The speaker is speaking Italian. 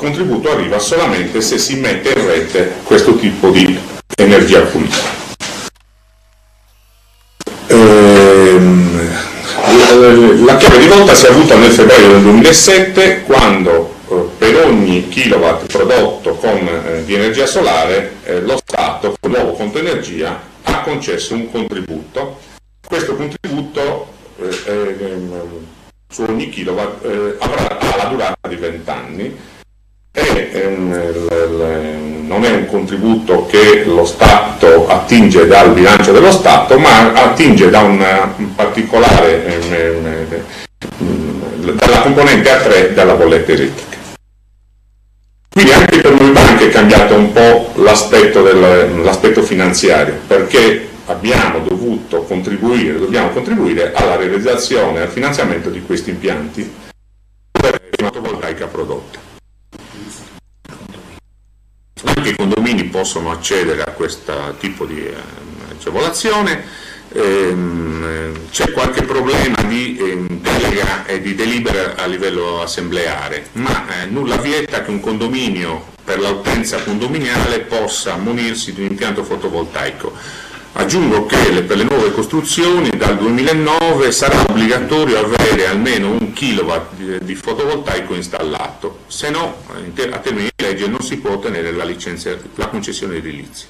contributo arriva solamente se si mette in rete questo tipo di energia pulita. La chiave di volta si è avuta nel febbraio del 2007, quando per ogni kilowatt prodotto di energia solare lo Stato, con il nuovo conto energia, ha concesso un contributo. Questo contributo su ogni kilowatt ha la durata di 20 anni e non è un contributo che lo Stato attinge dal bilancio dello Stato, ma attinge da un particolare dalla componente A3 della bolletta elettrica. Quindi anche per noi banche è cambiato un po' l'aspetto finanziario, perché dobbiamo contribuire alla realizzazione e al finanziamento di questi impianti per la fotovoltaica prodotta. Anche i condomini possono accedere a questo tipo di agevolazione. C'è qualche problema di delega e di delibera a livello assembleare, ma nulla vieta che un condominio per l'utenza condominiale possa munirsi di un impianto fotovoltaico. Aggiungo che per le nuove costruzioni dal 2009 sarà obbligatorio avere almeno 1 kilowatt di fotovoltaico installato, se no a termini di legge non si può ottenere la concessione edilizia.